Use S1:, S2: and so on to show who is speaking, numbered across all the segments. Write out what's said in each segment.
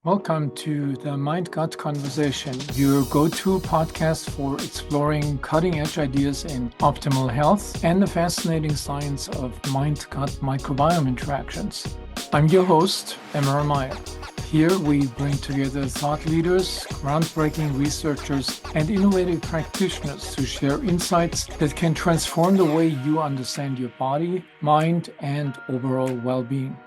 S1: Welcome to the Mind-Gut Conversation, your go-to podcast for exploring cutting-edge ideas in optimal health and the fascinating science of mind-gut microbiome interactions. I'm your host, Emeran Mayer. Here we bring together thought leaders, groundbreaking researchers, and innovative practitioners to share insights that can transform the way you understand your body, mind, and overall well-being.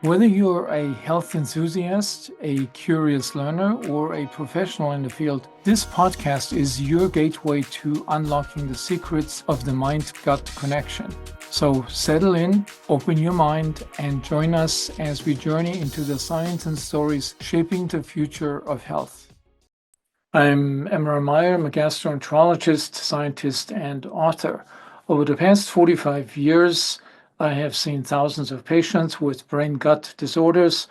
S1: Whether you're a health enthusiast, a curious learner, or a professional in the field, this podcast is your gateway to unlocking the secrets of the mind-gut connection. So settle in, open your mind, and join us as we journey into the science and stories shaping the future of health. I'm Emeran Mayer. I'm a gastroenterologist, scientist, and author. Over the past 45 years, I have seen thousands of patients with brain-gut disorders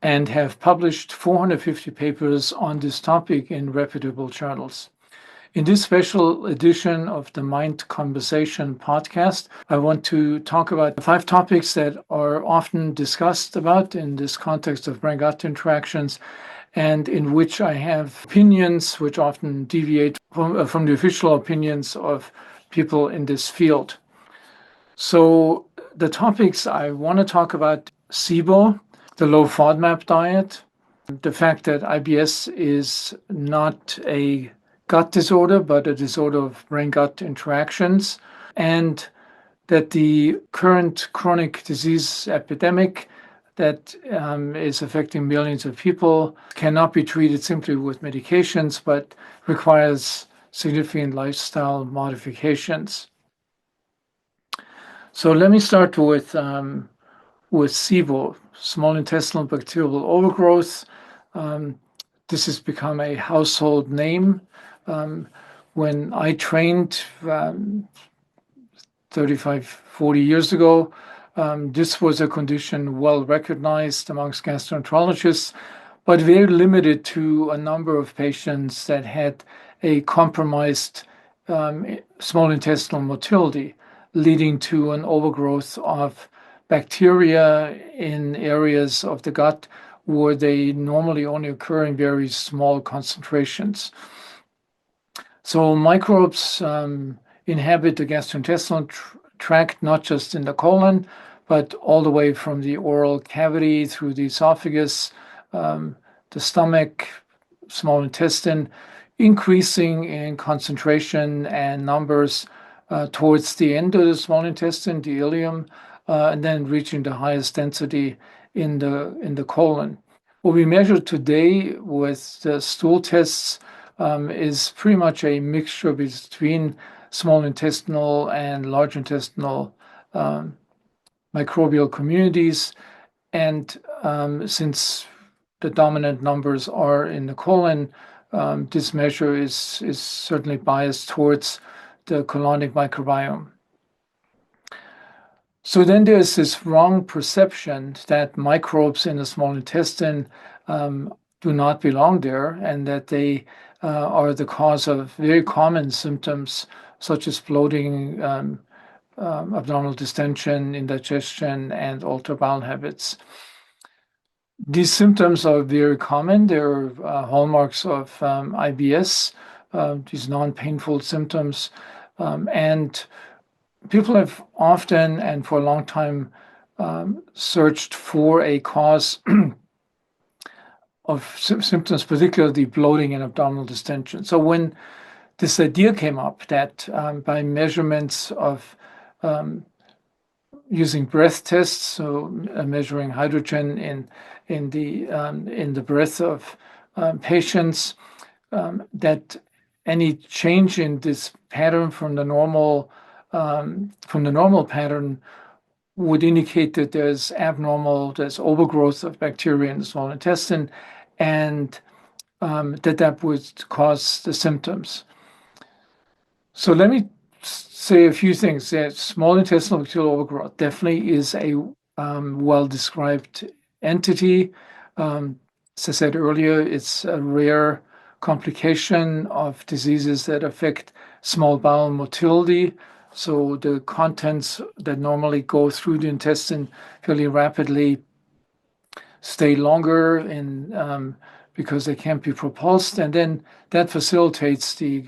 S1: and have published 450 papers on this topic in reputable journals. In this special edition of the Mind Conversation podcast, I want to talk about 5 topics that are often discussed about in this context of brain-gut interactions and in which I have opinions which often deviate from the official opinions of people in this field. So the topics I want to talk about: SIBO, the low FODMAP diet, the fact that IBS is not a gut disorder, but a disorder of brain-gut interactions, and that the current chronic disease epidemic that is affecting millions of people cannot be treated simply with medications, but requires significant lifestyle modifications. So let me start with SIBO, Small Intestinal Bacterial Overgrowth. This has become a household name. When I trained 35, 40 years ago, this was a condition well recognized amongst gastroenterologists, but very limited to a number of patients that had a compromised small intestinal motility, leading to an overgrowth of bacteria in areas of the gut where they normally only occur in very small concentrations. So microbes inhabit the gastrointestinal tract, not just in the colon, but all the way from the oral cavity through the esophagus, the stomach, small intestine, increasing in concentration and numbers towards the end of the small intestine, the ileum, and then reaching the highest density in the colon. What we measure today with the stool tests is pretty much a mixture between small intestinal and large intestinal microbial communities. And since the dominant numbers are in the colon, this measure is certainly biased towards the colonic microbiome. So then there's this wrong perception that microbes in the small intestine do not belong there, and that they are the cause of very common symptoms such as bloating, abdominal distension, indigestion, and altered bowel habits. These symptoms are very common. They're hallmarks of IBS, these non-painful symptoms. And people have often and for a long time searched for a cause of symptoms, particularly bloating and abdominal distension. So when this idea came up that by measurements of using breath tests, so measuring hydrogen in the breath of patients, that any change in this pattern from the normal pattern would indicate that there's overgrowth of bacteria in the small intestine, and that would cause the symptoms. So let me say a few things. That small intestinal bacterial overgrowth definitely is a well-described entity. As I said earlier, it's a rare complication of diseases that affect small bowel motility. So the contents that normally go through the intestine fairly rapidly stay longer because they can't be propulsed, and then that facilitates the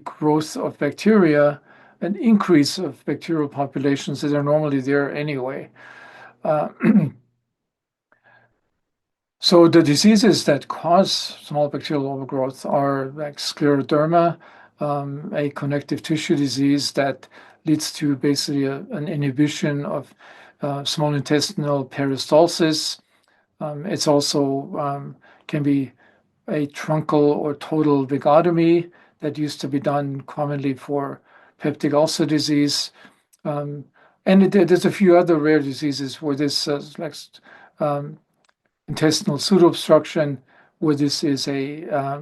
S1: growth of bacteria, an increase of bacterial populations that are normally there anyway. So the diseases that cause small bacterial overgrowth are like scleroderma, a connective tissue disease that leads to basically an inhibition of small intestinal peristalsis. It's also can be a truncal or total vagotomy that used to be done commonly for peptic ulcer disease. And there's a few other rare diseases where this, like intestinal pseudoobstruction, where this is a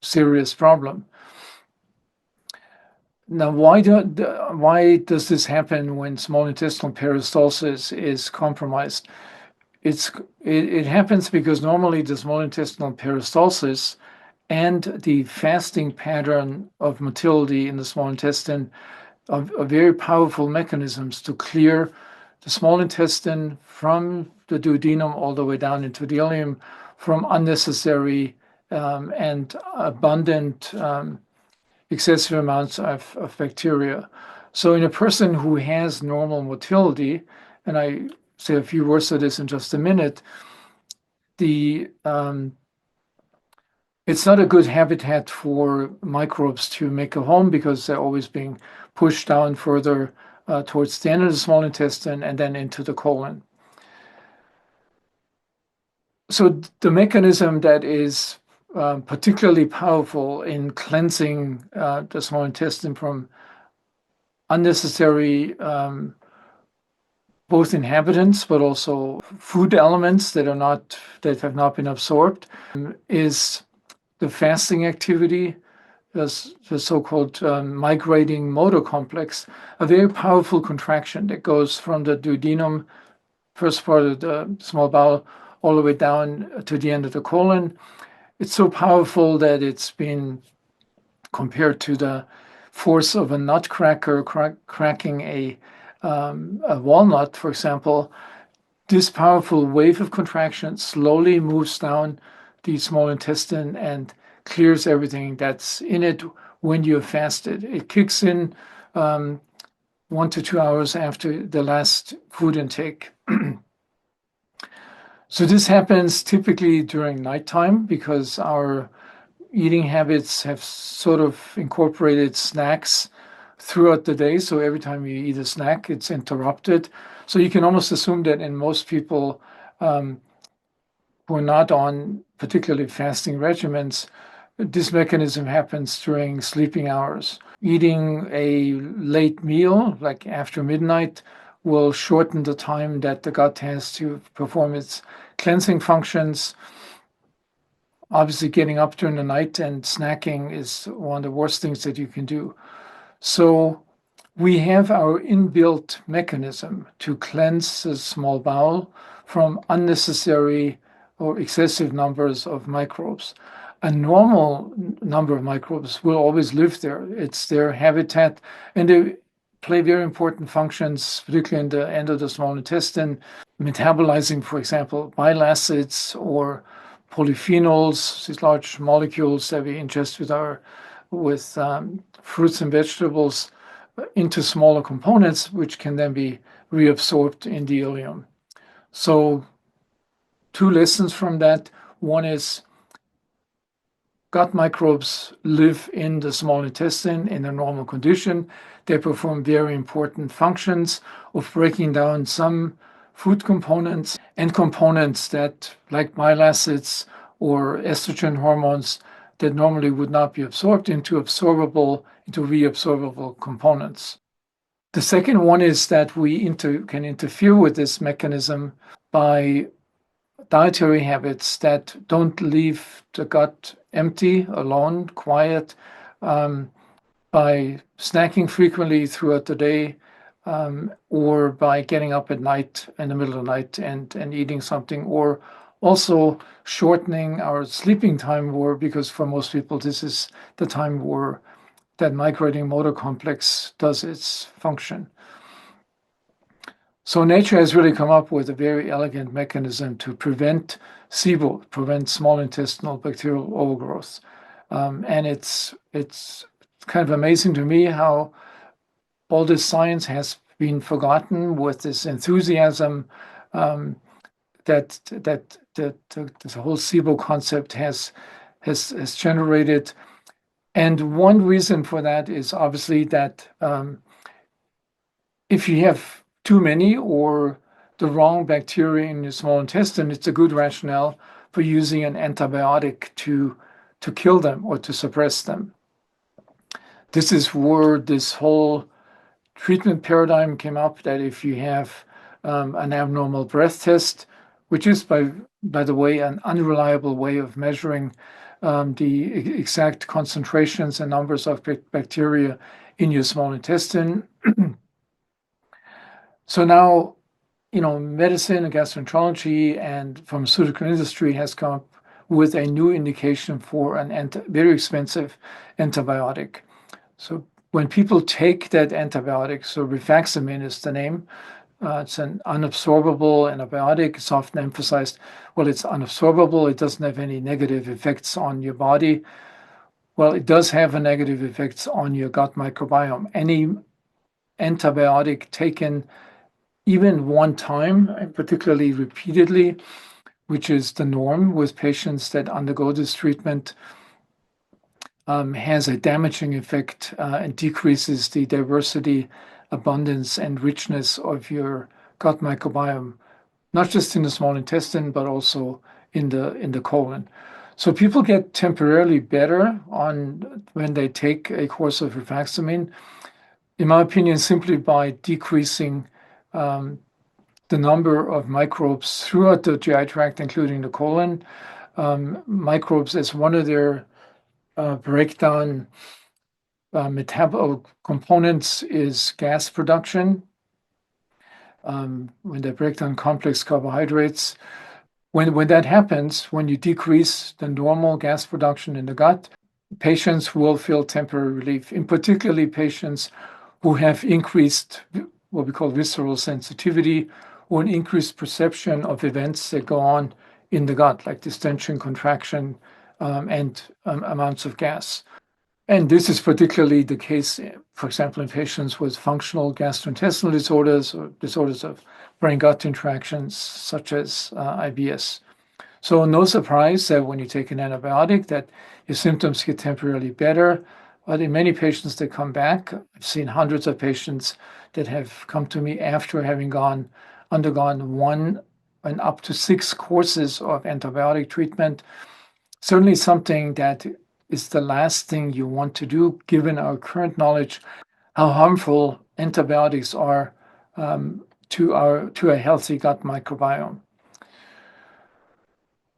S1: serious problem. Now, why does this happen when small intestinal peristalsis is compromised? It happens because normally the small intestinal peristalsis and the fasting pattern of motility in the small intestine are very powerful mechanisms to clear the small intestine from the duodenum all the way down into the ileum from unnecessary and abundant excessive amounts of bacteria. So in a person who has normal motility, and I say a few words of this in just a minute, it's not a good habitat for microbes to make a home because they're always being pushed down further towards the end of the small intestine and then into the colon. So the mechanism that is particularly powerful in cleansing the small intestine from unnecessary both inhabitants but also food elements that have not been absorbed is the fasting activity, the so-called migrating motor complex, a very powerful contraction that goes from the duodenum, first part of the small bowel, all the way down to the end of the colon. It's so powerful that it's been compared to the force of a nutcracker cracking a walnut, for example. This powerful wave of contraction slowly moves down the small intestine and clears everything that's in it when you have fasted. It kicks in 1 to 2 hours after the last food intake. So this happens typically during nighttime because our eating habits have sort of incorporated snacks throughout the day. So every time you eat a snack, it's interrupted. So you can almost assume that in most people who are not on particularly fasting regimens, this mechanism happens during sleeping hours. Eating a late meal, like after midnight, will shorten the time that the gut has to perform its cleansing functions. Obviously, getting up during the night and snacking is one of the worst things that you can do. So we have our inbuilt mechanism to cleanse the small bowel from unnecessary or excessive numbers of microbes. A normal number of microbes will always live there. It's their habitat, and they play very important functions, particularly in the end of the small intestine, metabolizing, for example, bile acids or polyphenols, these large molecules that we ingest with fruits and vegetables into smaller components, which can then be reabsorbed in the ileum. So 2 lessons from that. One is gut microbes live in the small intestine in a normal condition. They perform very important functions of breaking down some food components and components that, like bile acids or estrogen hormones, that normally would not be absorbed into reabsorbable components. The second one is that we can interfere with this mechanism by dietary habits that don't leave the gut empty, alone, quiet, by snacking frequently throughout the day, or by getting up at night, in the middle of the night, and eating something, or also shortening our sleeping time because for most people, this is the time where that migrating motor complex does its function. So nature has really come up with a very elegant mechanism to prevent SIBO, prevent small intestinal bacterial overgrowth. And it's kind of amazing to me how all this science has been forgotten with this enthusiasm that this whole SIBO concept has generated. And one reason for that is obviously that if you have too many or the wrong bacteria in your small intestine, it's a good rationale for using an antibiotic to kill them or to suppress them. This is where this whole treatment paradigm came up, that if you have an abnormal breath test, which is, by the way, an unreliable way of measuring the exact concentrations and numbers of bacteria in your small intestine. So now, medicine and gastroenterology and pharmaceutical industry has come up with a new indication for an very expensive antibiotic. So when people take that antibiotic, so rifaximin is the name, it's an unabsorbable antibiotic. It's often emphasized, well, it's unabsorbable. It doesn't have any negative effects on your body. Well, it does have a negative effects on your gut microbiome. Any antibiotic taken even one time, and particularly repeatedly, which is the norm with patients that undergo this treatment, has a damaging effect and decreases the diversity, abundance, and richness of your gut microbiome, not just in the small intestine, but also in the colon. So people get temporarily better when they take a course of rifaximin, in my opinion, simply by decreasing the number of microbes throughout the GI tract, including the colon. Microbes as one of their breakdown components is gas production. When they break down complex carbohydrates, when that happens, when you decrease the normal gas production in the gut, patients will feel temporary relief, in particularly patients who have increased what we call visceral sensitivity, or an increased perception of events that go on in the gut, like distension, contraction, and amounts of gas. And this is particularly the case, for example, in patients with functional gastrointestinal disorders or disorders of brain-gut interactions, such as IBS. So no surprise that when you take an antibiotic that your symptoms get temporarily better, but in many patients that come back, I've seen hundreds of patients that have come to me after having undergone 1 and up to 6 courses of antibiotic treatment. Certainly something that is the last thing you want to do, given our current knowledge, how harmful antibiotics are to a healthy gut microbiome.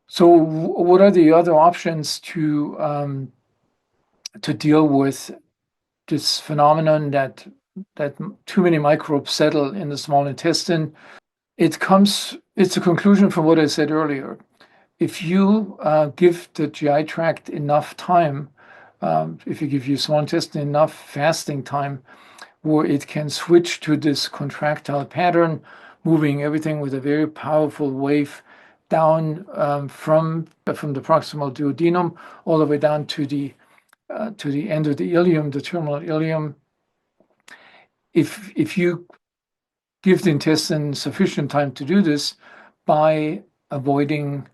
S1: So what are the other options to deal with this phenomenon that too many microbes settle in the small intestine? It's a conclusion from what I said earlier. If you give the GI tract enough time, if you give your small intestine enough fasting time, where it can switch to this contractile pattern, moving everything with a very powerful wave down from the proximal duodenum all the way down to the end of the ileum, the terminal ileum. If you give the intestine sufficient time to do this by avoiding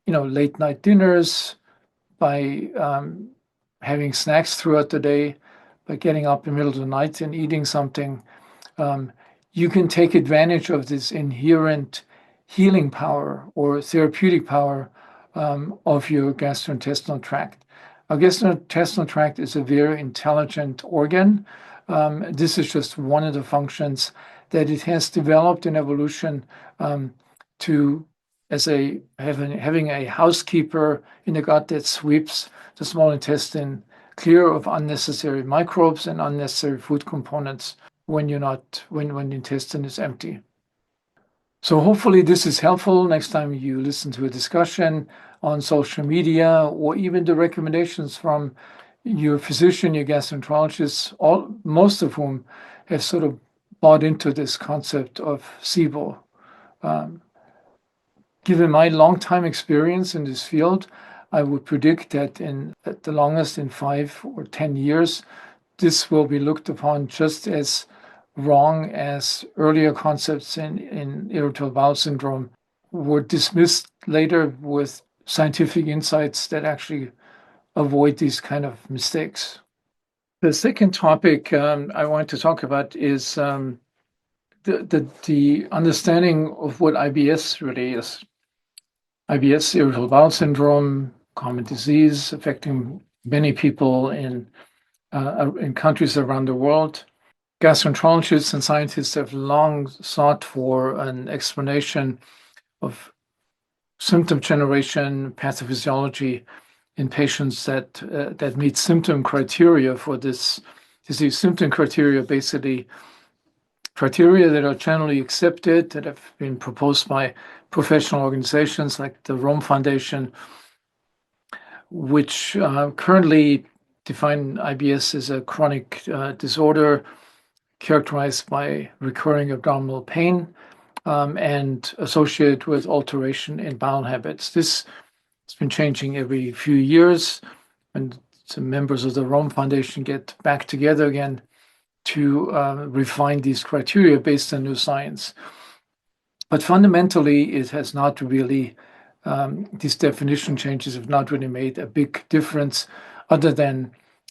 S1: late night dinners, by having snacks throughout the day, by getting up in the middle of the night and eating something, you can take advantage of this inherent healing power or therapeutic power of your gastrointestinal tract. Our gastrointestinal tract is a very intelligent organ. This is just one of the functions that it has developed in evolution to having a housekeeper in the gut that sweeps the small intestine clear of unnecessary microbes and unnecessary food components when the intestine is empty. So hopefully this is helpful next time you listen to a discussion on social media, or even the recommendations from your physician, your gastroenterologist, most of whom have sort of bought into this concept of SIBO. Given my long time experience in this field, I would predict that at the longest in 5 or 10 years, this will be looked upon just as wrong as earlier concepts in irritable bowel syndrome were dismissed later with scientific insights that actually avoid these kind of mistakes. The second topic I want to talk about is the understanding of what IBS really is. IBS, irritable bowel syndrome, common disease affecting many people in countries around the world. Gastroenterologists and scientists have long sought for an explanation of symptom generation, pathophysiology in patients that meet symptom criteria for this disease. Symptom criteria, basically criteria that are generally accepted, that have been proposed by professional organizations like the Rome Foundation, which currently define IBS as a chronic disorder characterized by recurring abdominal pain and associated with alteration in bowel habits. This has been changing every few years, and some members of the Rome Foundation get back together again to refine these criteria based on new science. But fundamentally, it has not really, these definition changes have not really made a big difference, other than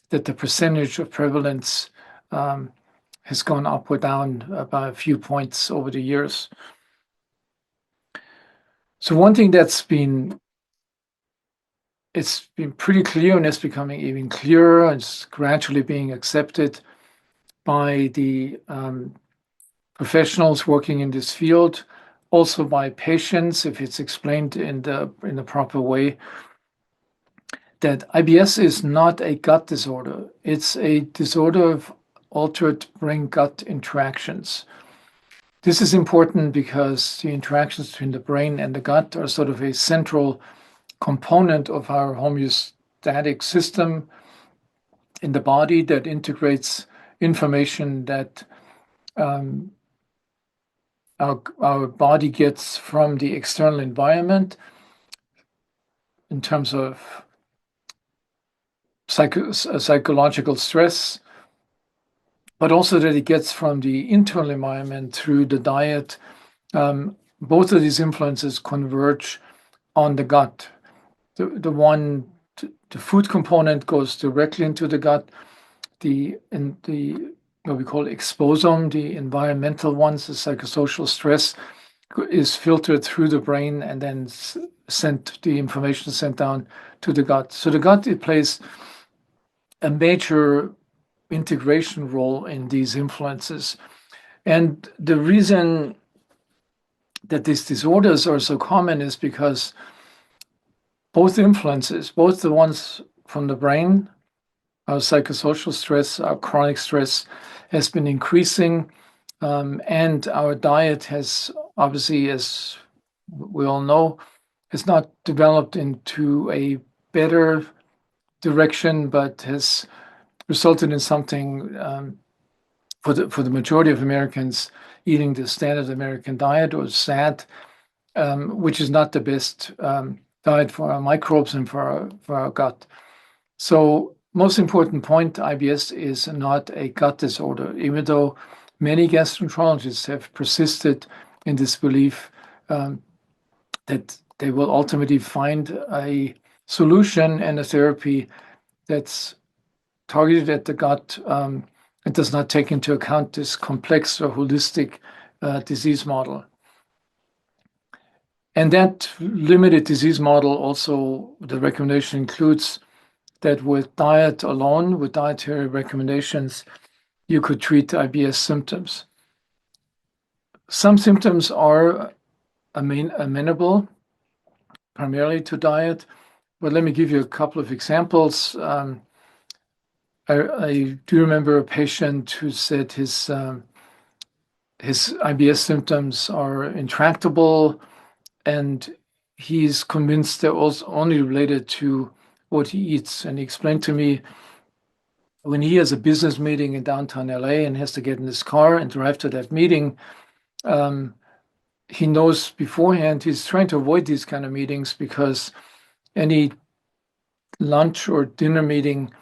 S1: that the percentage of prevalence has gone up or down by a few points over the years. So one thing it's been pretty clear, and it's becoming even clearer, and it's gradually being accepted by the professionals working in this field, also by patients, if it's explained in the proper way, that IBS is not a gut disorder. It's a disorder of altered brain-gut interactions. This is important because the interactions between the brain and the gut are sort of a central component of our homeostatic system in the body that integrates information that our body gets from the external environment in terms of psychological stress, but also that it gets from the internal environment through the diet. Both of these influences converge on the gut. The food component goes directly into the gut. What we call exposome, the environmental ones, the psychosocial stress, is filtered through the brain and then the information sent down to the gut. So the gut, it plays a major integration role in these influences. And the reason that these disorders are so common is because both influences, both the ones from the brain, our psychosocial stress, our chronic stress, has been increasing, and our diet has obviously, as we all know, has not developed into a better direction, but has resulted in something for the majority of Americans eating the standard American diet, or SAD, which is not the best diet for our microbes and for our gut. So most important point, IBS is not a gut disorder, even though many gastroenterologists have persisted in this belief that they will ultimately find a solution and a therapy that's targeted at the gut and does not take into account this complex or holistic disease model. And that limited disease model also, the recommendation includes that with diet alone, with dietary recommendations, you could treat IBS symptoms. Some symptoms are amenable primarily to diet, but let me give you a couple of examples. I do remember a patient who said his IBS symptoms are intractable, and he's convinced they're also only related to what he eats. And he explained to me when he has a business meeting in downtown LA and has to get in his car and drive to that meeting, he knows beforehand he's trying to avoid these kind of meetings because any lunch or dinner meeting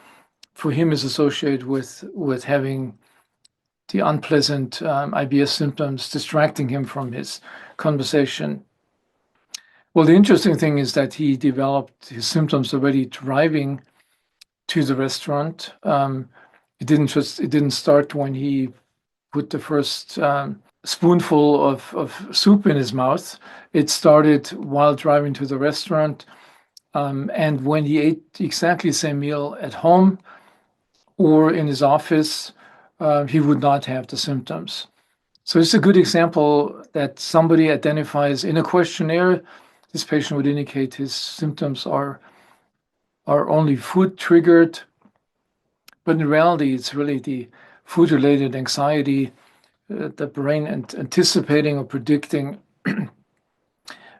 S1: for him is associated with having the unpleasant IBS symptoms distracting him from his conversation. Well, the interesting thing is that he developed his symptoms already driving to the restaurant. It didn't start when he put the first spoonful of soup in his mouth. It started while driving to the restaurant, and when he ate exactly the same meal at home or in his office, he would not have the symptoms. So it's a good example that somebody identifies in a questionnaire. This patient would indicate his symptoms are only food triggered, but in reality, it's really the food-related anxiety, the brain anticipating or predicting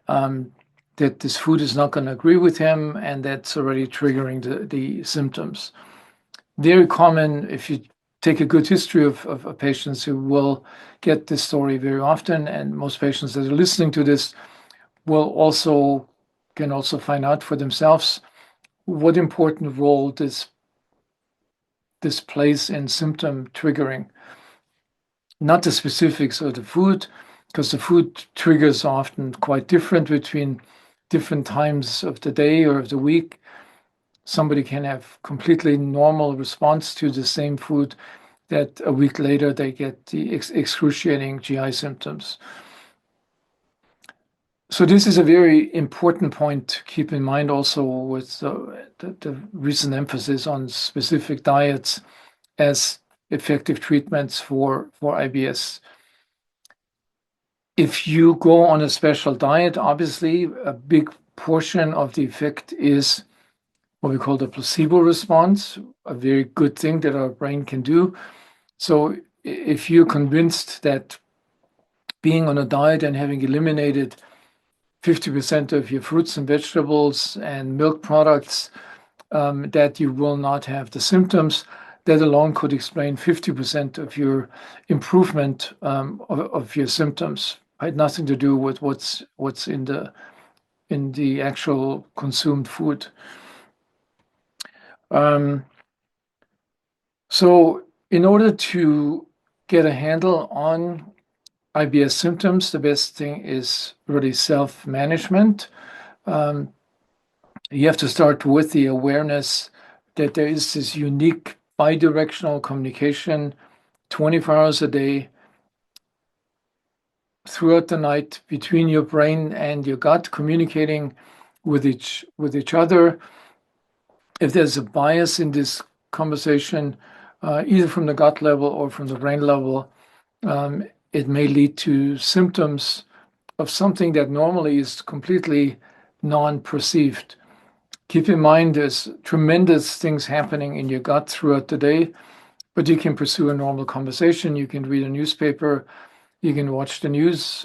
S1: that this food is not going to agree with him, and that's already triggering the symptoms. Very common if you take a good history of patients who will get this story very often, and most patients that are listening to this can also find out for themselves what important role this plays in symptom triggering. Not the specifics of the food, because the food triggers are often quite different between different times of the day or of the week. Somebody can have completely normal response to the same food that a week later they get the excruciating GI symptoms. So this is a very important point to keep in mind also with the recent emphasis on specific diets as effective treatments for IBS. If you go on a special diet, obviously a big portion of the effect is what we call the placebo response, a very good thing that our brain can do. So if you're convinced that being on a diet and having eliminated 50% of your fruits and vegetables and milk products, that you will not have the symptoms, that alone could explain 50% of your improvement of your symptoms. It had nothing to do with what's in the actual consumed food. So in order to get a handle on IBS symptoms, the best thing is really self-management. You have to start with the awareness that there is this unique bidirectional communication 24 hours a day throughout the night between your brain and your gut, communicating with each other. If there's a bias in this conversation, either from the gut level or from the brain level, it may lead to symptoms of something that normally is completely non-perceived. Keep in mind there's tremendous things happening in your gut throughout the day, but you can pursue a normal conversation, you can read a newspaper, you can watch the news,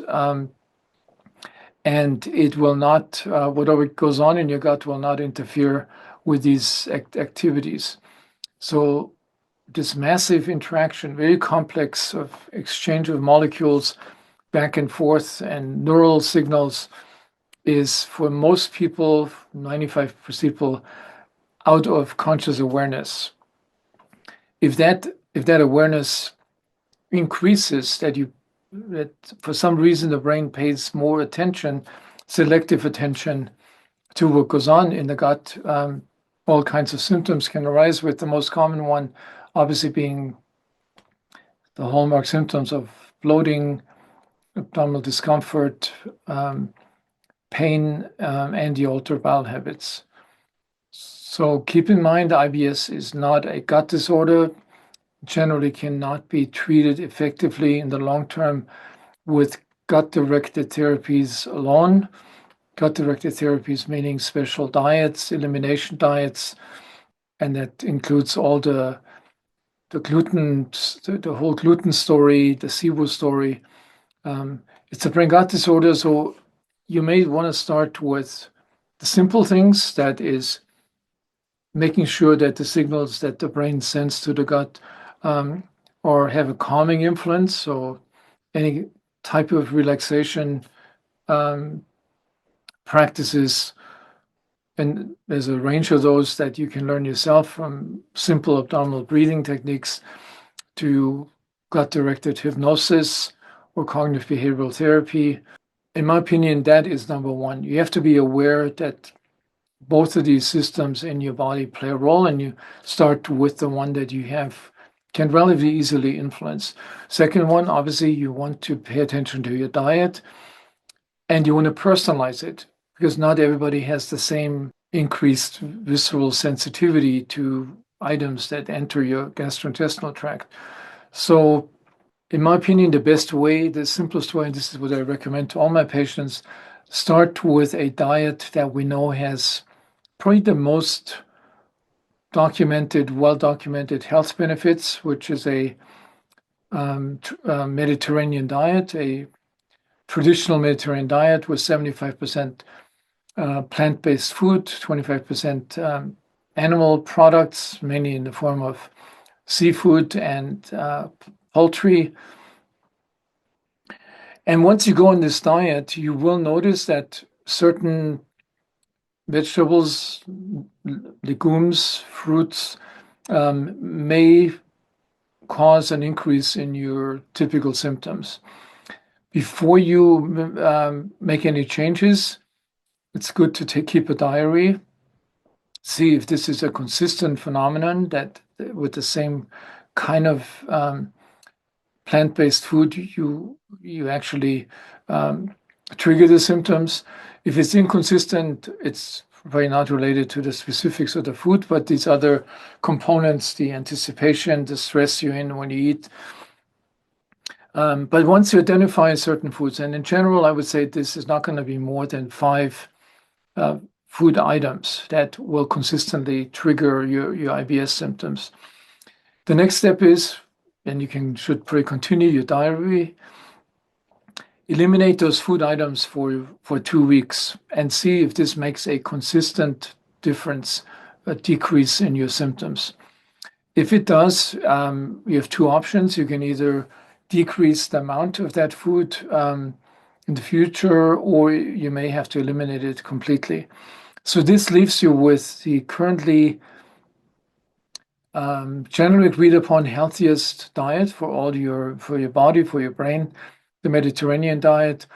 S1: and it will not, whatever goes on in your gut will not interfere with these activities. So this massive interaction, very complex of exchange of molecules back and forth and neural signals is for most people, 95% people, out of conscious awareness. If that awareness increases, that for some reason the brain pays more attention, selective attention to what goes on in the gut, all kinds of symptoms can arise, with the most common one obviously being the hallmark symptoms of bloating, abdominal discomfort, pain, and the altered bowel habits. So keep in mind, IBS is not a gut disorder, generally cannot be treated effectively in the long term with gut-directed therapies alone. Gut-directed therapies meaning special diets, elimination diets, and that includes all the gluten, the whole gluten story, the SIBO story. It's a brain gut disorder, so you may want to start with the simple things, that is making sure that the signals that the brain sends to the gut or have a calming influence. So any type of relaxation practices, and there's a range of those that you can learn yourself, from simple abdominal breathing techniques to gut-directed hypnosis or cognitive behavioral therapy. In my opinion, that is number one. You have to be aware that both of these systems in your body play a role, and you start with the one that you have can relatively easily influence. Second one, obviously, you want to pay attention to your diet, and you want to personalize it, because not everybody has the same increased visceral sensitivity to items that enter your gastrointestinal tract. So, in my opinion, the best way, the simplest way, and this is what I recommend to all my patients, start with a diet that we know has probably the most well-documented health benefits, which is a Mediterranean diet, a traditional Mediterranean diet with 75% plant-based food, 25% animal products, mainly in the form of seafood and poultry. And once you go on this diet, you will notice that certain vegetables, legumes, fruits may cause an increase in your typical symptoms. Before you make any changes, it's good to keep a diary, see if this is a consistent phenomenon that with the same kind of plant-based food you actually trigger the symptoms. If it's inconsistent, it's very not related to the specifics of the food, but these other components, the anticipation, the stress you're in when you eat. But once you identify certain foods, and in general, I would say this is not going to be more than 5 food items that will consistently trigger your IBS symptoms. The next step is, and you should probably continue your diary, eliminate those food items for 2 weeks and see if this makes a consistent difference, a decrease in your symptoms. If it does, you have 2 options. You can either decrease the amount of that food in the future, or you may have to eliminate it completely. So this leaves you with the currently generally agreed upon healthiest diet for your body, for your brain, the Mediterranean diet,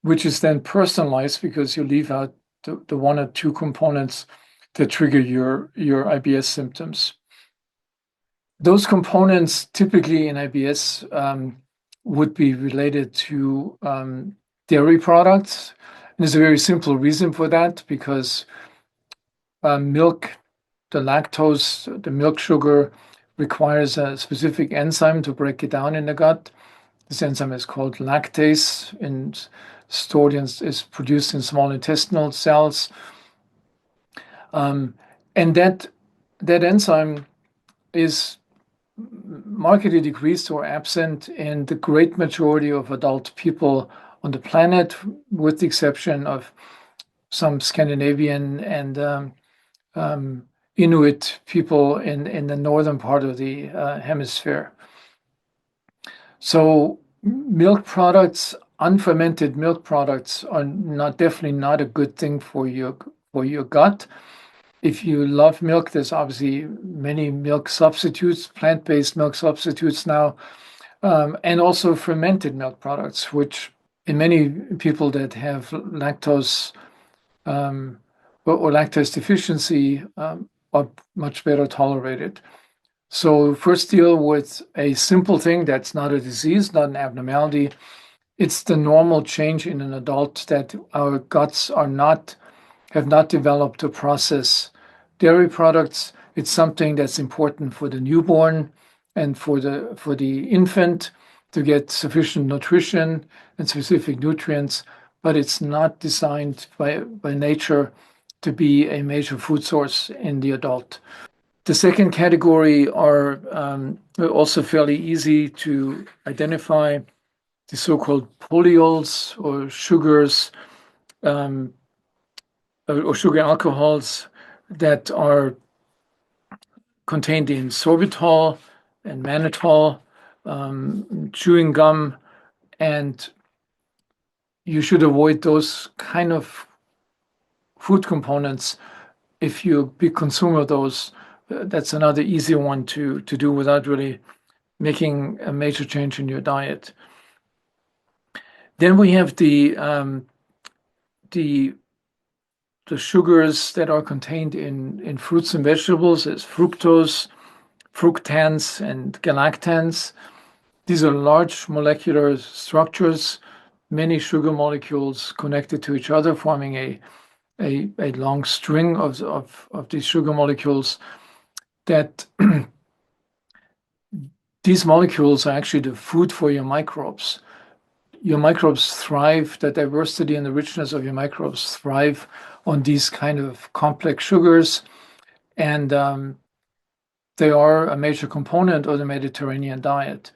S1: which is then personalized because you leave out the 1 or 2 components that trigger your IBS symptoms. Those components typically in IBS would be related to dairy products. And there's a very simple reason for that, because milk, the lactose, the milk sugar, requires a specific enzyme to break it down in the gut. This enzyme is called lactase, and is produced in small intestinal cells. And that enzyme is markedly decreased or absent in the great majority of adult people on the planet, with the exception of some Scandinavian and Inuit people in the northern part of the hemisphere. So milk products, unfermented milk products, are definitely not a good thing for your gut. If you love milk, there's obviously many milk substitutes, plant-based milk substitutes now, and also fermented milk products, which in many people that have lactose or lactose deficiency are much better tolerated. So first deal with a simple thing that's not a disease, not an abnormality. It's the normal change in an adult that our guts have not developed to process dairy products. It's something that's important for the newborn and for the infant to get sufficient nutrition and specific nutrients, but it's not designed by nature to be a major food source in the adult. The second category are also fairly easy to identify, the so-called polyols, or sugars, or sugar alcohols that are contained in sorbitol and mannitol, chewing gum, and you should avoid those kind of food components if you're a big consumer of those. That's another easy one to do without really making a major change in your diet. Then we have the sugars that are contained in fruits and vegetables as fructose, fructans, and galactans. These are large molecular structures, many sugar molecules connected to each other, forming a long string of these sugar molecules. That these molecules are actually the food for your microbes. Your microbes thrive, the diversity and the richness of your microbes thrive on these kind of complex sugars, and they are a major component of the Mediterranean diet.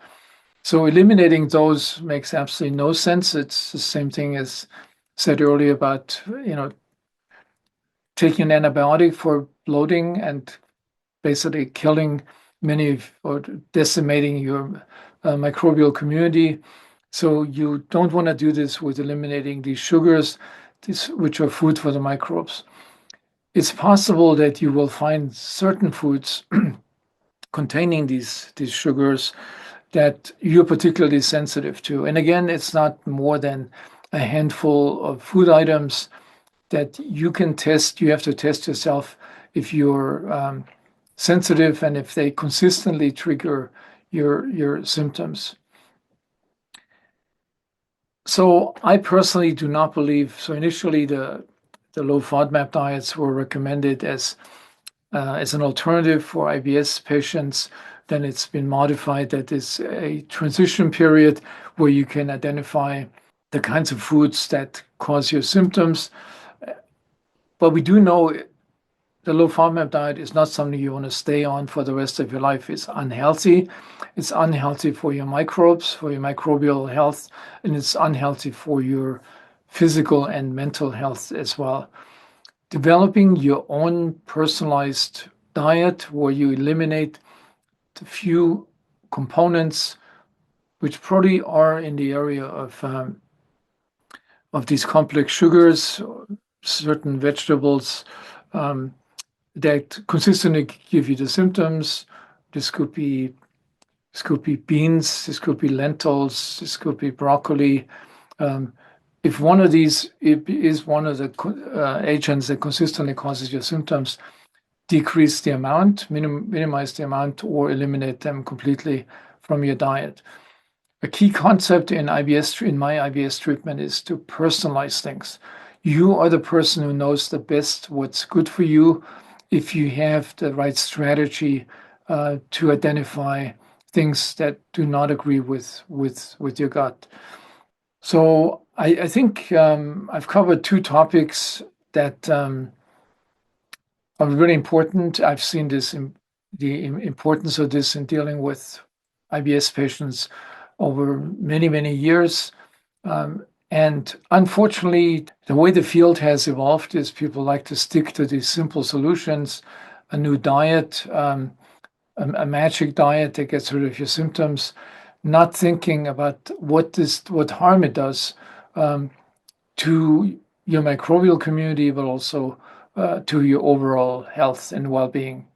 S1: So eliminating those makes absolutely no sense. It's the same thing as said earlier about, taking an antibiotic for bloating and basically killing many or decimating your microbial community. So you don't want to do this with eliminating these sugars, which are food for the microbes. It's possible that you will find certain foods containing these sugars that you're particularly sensitive to. And again, it's not more than a handful of food items that you can test. You have to test yourself if you're sensitive and if they consistently trigger your symptoms. So I personally do not believe, so initially the low FODMAP diets were recommended as an alternative for IBS patients. Then it's been modified that it's a transition period where you can identify the kinds of foods that cause your symptoms. But we do know the low FODMAP diet is not something you want to stay on for the rest of your life. It's unhealthy. It's unhealthy for your microbes, for your microbial health, and it's unhealthy for your physical and mental health as well. Developing your own personalized diet where you eliminate the few components which probably are in the area of these complex sugars, certain vegetables that consistently give you the symptoms. This could be beans, this could be lentils, this could be broccoli. If one of these is one of the agents that consistently causes your symptoms, decrease the amount, minimize the amount, or eliminate them completely from your diet. A key concept in my IBS treatment is to personalize things. You are the person who knows the best what's good for you. If you have the right strategy to identify things that do not agree with your gut. So I think I've covered two topics that are really important. I've seen the importance of this in dealing with IBS patients over many, many years. And unfortunately, the way the field has evolved is people like to stick to these simple solutions, a new diet, a magic diet that gets rid of your symptoms, not thinking about what harm it does to your microbial community, but also to your overall health and well-being.